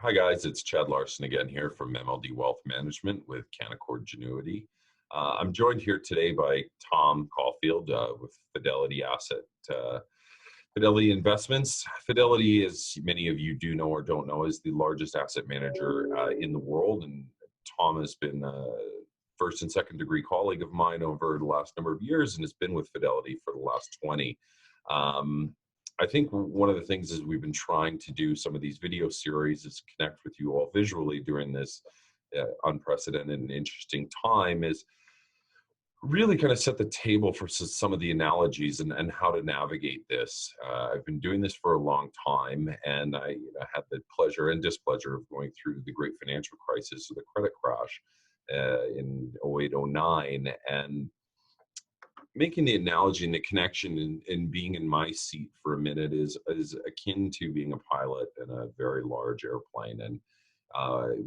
Hi guys, it's Chad Larson again here from MLD Wealth Management with Canaccord Genuity. I'm joined here today by Tom Caulfield with Fidelity Investments. Fidelity, as many of you do know or don't know, is the largest asset manager in the world, and Tom has been a first and second degree colleague of mine over the last number of years and has been with Fidelity for the last 20. I think one of the things is we've been trying to do some of these video series is connect with you all visually during this unprecedented and interesting time, is really kind of set the table for some of the analogies and how to navigate this. I've been doing this for a long time, and I had the pleasure and displeasure of going through the great financial crisis or the credit crash in 08, 09, and making the analogy and the connection in being in my seat for a minute is akin to being a pilot in a very large airplane. And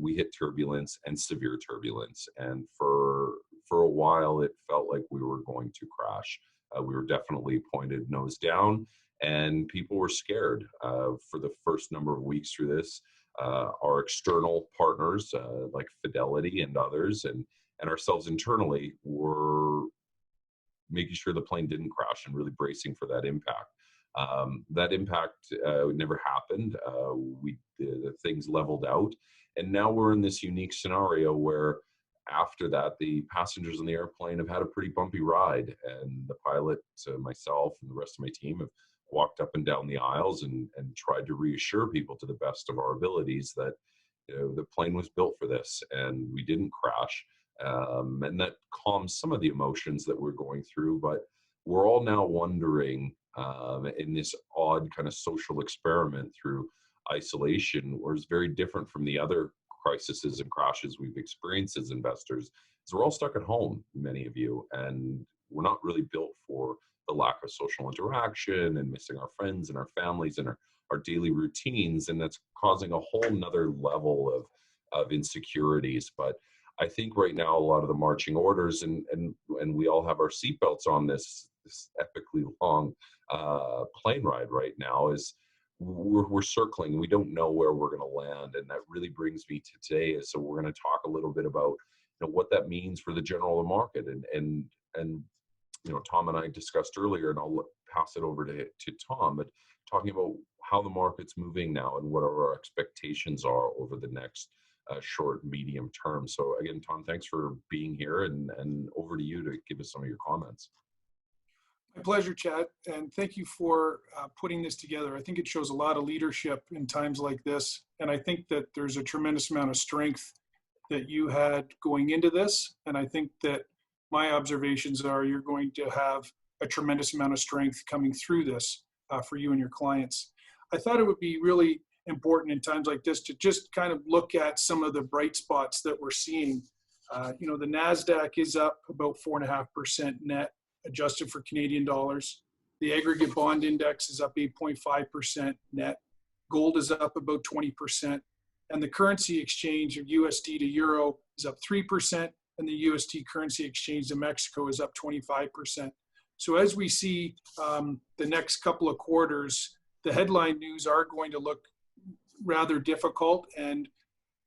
we hit turbulence and severe turbulence. And for a while, it felt like we were going to crash. We were definitely pointed nose down, and people were scared for the first number of weeks through this. Our external partners like Fidelity and others and ourselves internally were making sure the plane didn't crash and really bracing for that impact. That impact never happened. The things leveled out, and now we're in this unique scenario where after that, the passengers on the airplane have had a pretty bumpy ride, and the pilot, myself, and the rest of my team have walked up and down the aisles and tried to reassure people to the best of our abilities that the plane was built for this and we didn't crash. And that calms some of the emotions that we're going through, but we're all now wondering in this odd kind of social experiment through isolation, where it's very different from the other crises and crashes we've experienced as investors, is we're all stuck at home, many of you, and we're not really built for the lack of social interaction and missing our friends and our families and our daily routines, and that's causing a whole nother level of insecurities. But I think right now a lot of the marching orders and we all have our seatbelts on this epically long plane ride right now is we're circling. We don't know where we're going to land, and that really brings me to today. So we're going to talk a little bit about what that means for the general market and Tom and I discussed earlier, and I'll pass it over to Tom, but talking about how the market's moving now and what our expectations are over the next short, medium term. So again, Tom, thanks for being here, and over to you to give us some of your comments. My pleasure, Chad, and thank you for putting this together. I think it shows a lot of leadership in times like this, and I think that there's a tremendous amount of strength that you had going into this, and I think that my observations are you're going to have a tremendous amount of strength coming through this for you and your clients. I thought it would be really important in times like this to just kind of look at some of the bright spots that we're seeing. The NASDAQ is up about 4.5% net, adjusted for Canadian dollars. The aggregate bond index is up 8.5% net. Gold is up about 20%. And the currency exchange of USD to Euro is up 3%. And the USD currency exchange to Mexico is up 25%. So as we see the next couple of quarters, the headline news are going to look rather difficult, and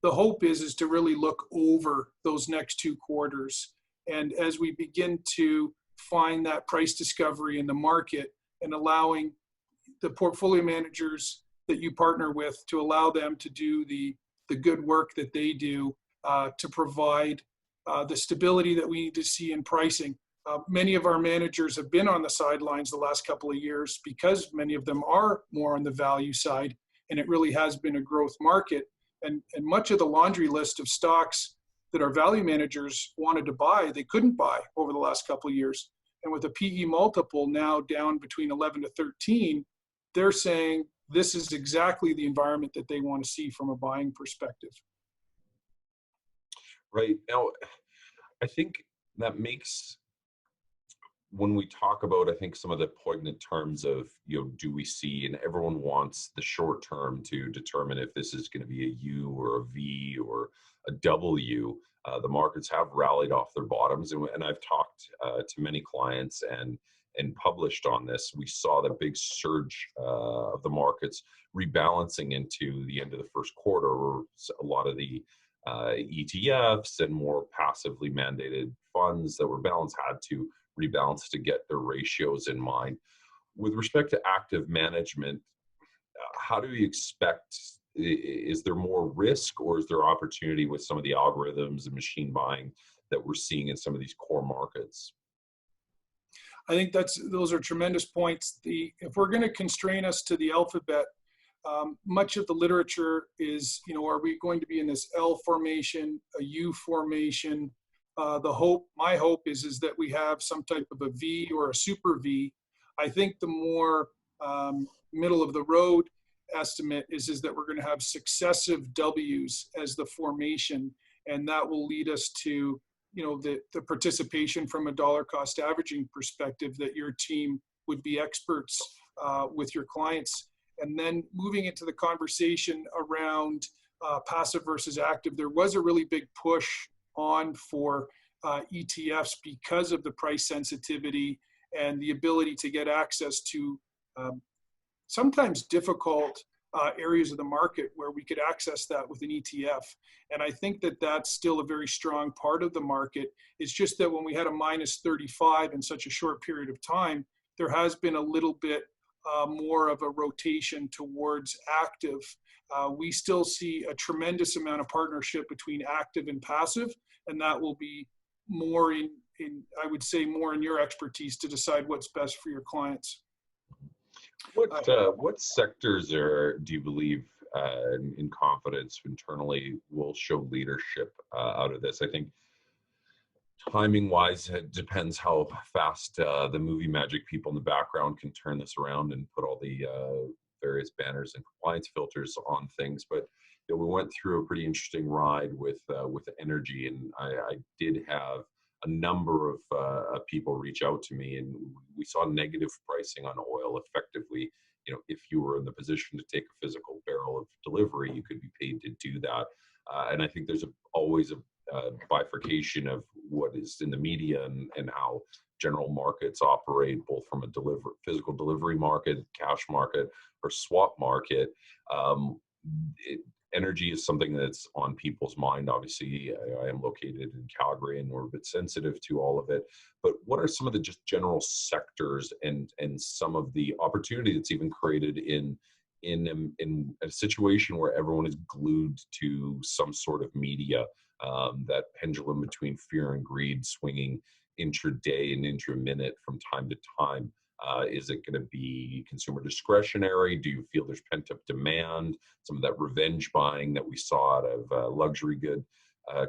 the hope is to really look over those next two quarters, and as we begin to find that price discovery in the market and allowing the portfolio managers that you partner with to allow them to do the good work that they do to provide the stability that we need to see in pricing. Many of our managers have been on the sidelines the last couple of years because many of them are more on the value side, and it really has been a growth market. And much of the laundry list of stocks that our value managers wanted to buy, they couldn't buy over the last couple of years. And with a PE multiple now down between 11 to 13, they're saying this is exactly the environment that they want to see from a buying perspective. Right. Now, I think that makes, when we talk about, I think, some of the poignant terms of, do we see, and everyone wants the short term to determine if this is going to be a U or a V or a W. The markets have rallied off their bottoms, and I've talked to many clients and and published on this, we saw the big surge of the markets rebalancing into the end of the first quarter, where a lot of the ETFs and more passively mandated funds that were balanced had to rebalance to get their ratios in mind. With respect to active management, how do you expect, is there more risk or is there opportunity with some of the algorithms and machine buying that we're seeing in some of these core markets? I think those are tremendous points. If we're going to constrain us to the alphabet, much of the literature is, are we going to be in this L formation, a U formation? My hope is that we have some type of a V or a super V. I think the more middle of the road estimate is that we're going to have successive W's as the formation, and that will lead us to the participation from a dollar cost averaging perspective that your team would be experts with your clients. And then moving into the conversation around passive versus active, there was a really big push on for ETFs because of the price sensitivity and the ability to get access to sometimes difficult areas of the market where we could access that with an ETF. And I think that that's still a very strong part of the market. It's just that when we had a minus 35 in such a short period of time, there has been a little bit more of a rotation towards active. We still see a tremendous amount of partnership between active and passive, and that will be more I would say more in your expertise to decide what's best for your clients. What sectors do you believe in confidence internally will show leadership out of this? I think timing wise, it depends how fast the movie magic people in the background can turn this around and put all the various banners and compliance filters on things. But we went through a pretty interesting ride with energy, and I did have a number of people reach out to me, and we saw negative pricing on oil. Effectively, if you were in the position to take a physical barrel of delivery, you could be paid to do that. And I think there's always a bifurcation of what is in the media and how general markets operate, both from a physical delivery market, cash market, or swap market. Energy is something that's on people's mind. Obviously, I am located in Calgary, and we're a bit sensitive to all of it. But what are some of the just general sectors and some of the opportunity that's even created in a situation where everyone is glued to some sort of media, that pendulum between fear and greed swinging intraday and intra-minute from time to time? Is it going to be consumer discretionary? Do you feel there's pent-up demand? Some of that revenge buying that we saw out of luxury good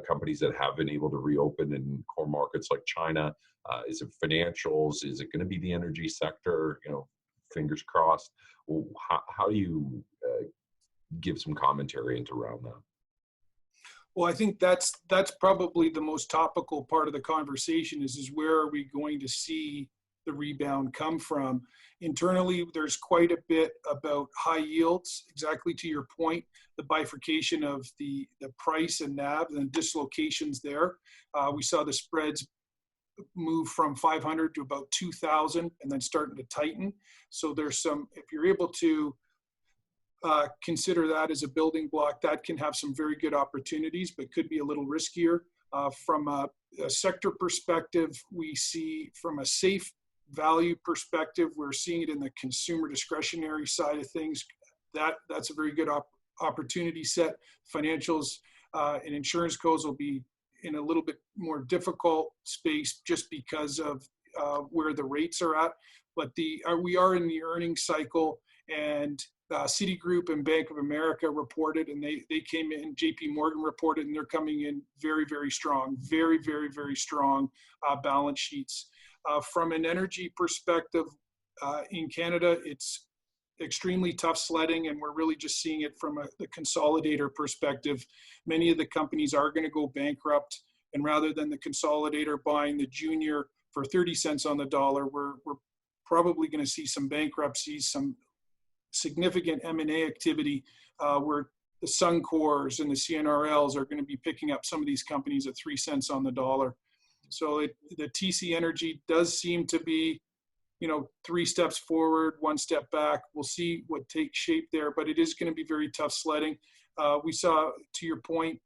companies that have been able to reopen in core markets like China. Is it financials? Is it going to be the energy sector? Fingers crossed. Well, how do you give some commentary into around that? Well, I think that's probably the most topical part of the conversation is where are we going to see the rebound come from? Internally, there's quite a bit about high yields, exactly to your point, the bifurcation of the price and NAV and dislocations there. We saw the spreads move from 500 to about 2,000 and then starting to tighten. So there's some, if you're able to consider that as a building block, that can have some very good opportunities, but could be a little riskier. From a sector perspective, we see from a safe value perspective, we're seeing it in the consumer discretionary side of things. That's a very good opportunity set. Financials and insurance codes will be in a little bit more difficult space just because of where the rates are at. But we are in the earnings cycle, and Citigroup and Bank of America reported, and they came in, JP Morgan reported, and they're coming in very, very strong, very, very, very strong balance sheets. From an energy perspective, in Canada, it's extremely tough sledding, and we're really just seeing it from the consolidator perspective. Many of the companies are going to go bankrupt, and rather than the consolidator buying the junior for 30 cents on the dollar, we're probably going to see some bankruptcies, some significant M&A activity where the Suncors and the CNRLs are going to be picking up some of these companies at 3 cents on the dollar. So the TC Energy does seem to be 3 steps forward, 1 step back. We'll see what takes shape there, but it is going to be very tough sledding. We saw, to your point,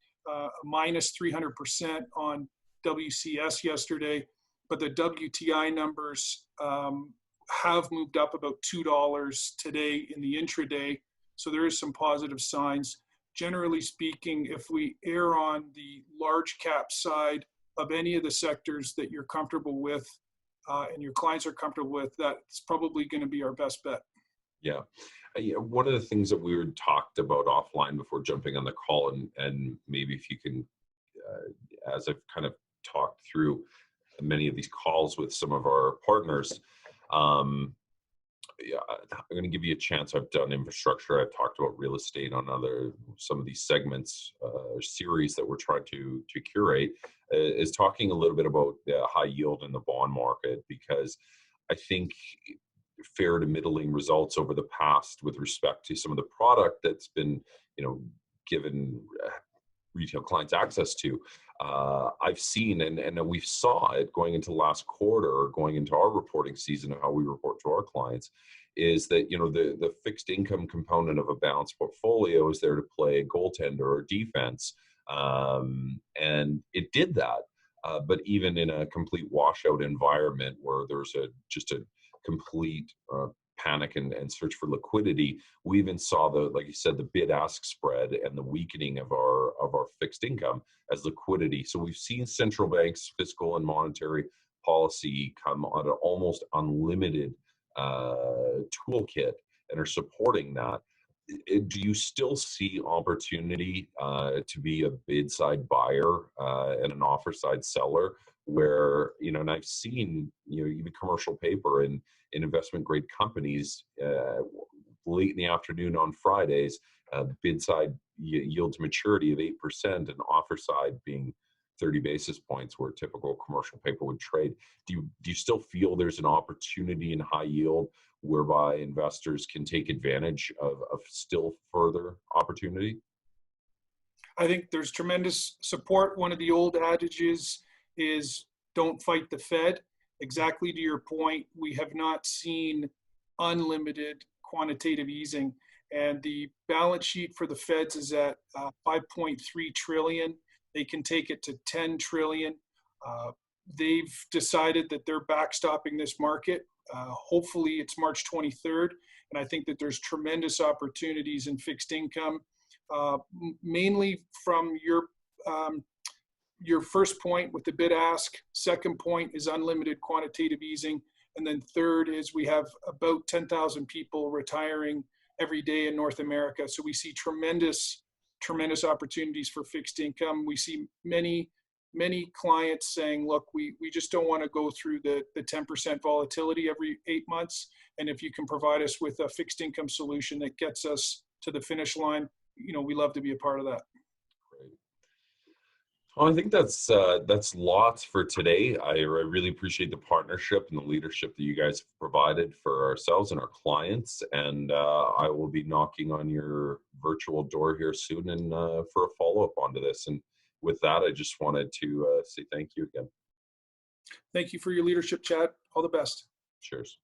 minus 300% on WCS yesterday, but the WTI numbers have moved up about $2 today in the intraday. So there is some positive signs. Generally speaking, if we err on the large cap side of any of the sectors that you're comfortable with and your clients are comfortable with, that's probably going to be our best bet. Yeah. One of the things that we were talked about offline before jumping on the call, and maybe if you can, as I've kind of talked through many of these calls with some of our partners, yeah, I'm going to give you a chance. I've done infrastructure. I've talked about real estate on some of these segments or series that we're trying to curate. Is talking a little bit about high yield in the bond market, because I think fair to middling results over the past with respect to some of the product that's been, given retail clients access to. I've seen, and we saw it going into last quarter or going into our reporting season of how we report to our clients, is that, the fixed income component of a balanced portfolio is there to play goaltender or defense. And it did that. But even in a complete washout environment where there's just a complete panic and search for liquidity, we even saw like you said, the bid-ask spread and the weakening of our fixed income as liquidity. So we've seen central banks' fiscal and monetary policy come on an almost unlimited toolkit and are supporting that. Do you still see opportunity to be a bid side buyer and an offer side seller, where, and I've seen, even commercial paper and in investment grade companies late in the afternoon on Fridays, bid side yield to maturity of 8% and offer side being 30 basis points where typical commercial paper would trade. Do you still feel there's an opportunity in high yield whereby investors can take advantage of still further opportunity? I think there's tremendous support. One of the old adages is don't fight the Fed. Exactly to your point, we have not seen unlimited quantitative easing, and the balance sheet for the Feds is at 5.3 trillion. They can take it to 10 trillion. They've decided that they're backstopping this market. Hopefully it's March 23rd. And I think that there's tremendous opportunities in fixed income, mainly from your first point with the bid ask. Second point is unlimited quantitative easing. And then third is we have about 10,000 people retiring every day in North America. So we see tremendous opportunities for fixed income. We see many clients saying, look, we just don't want to go through the 10% volatility every 8 months. And if you can provide us with a fixed income solution that gets us to the finish line, we love to be a part of that. Great. Well, I think that's lots for today. I really appreciate the partnership and the leadership that you guys have provided for ourselves and our clients. And I will be knocking on your virtual door here soon and for a follow-up onto this. And with that, I just wanted to say thank you again. Thank you for your leadership, Chad. All the best. Cheers.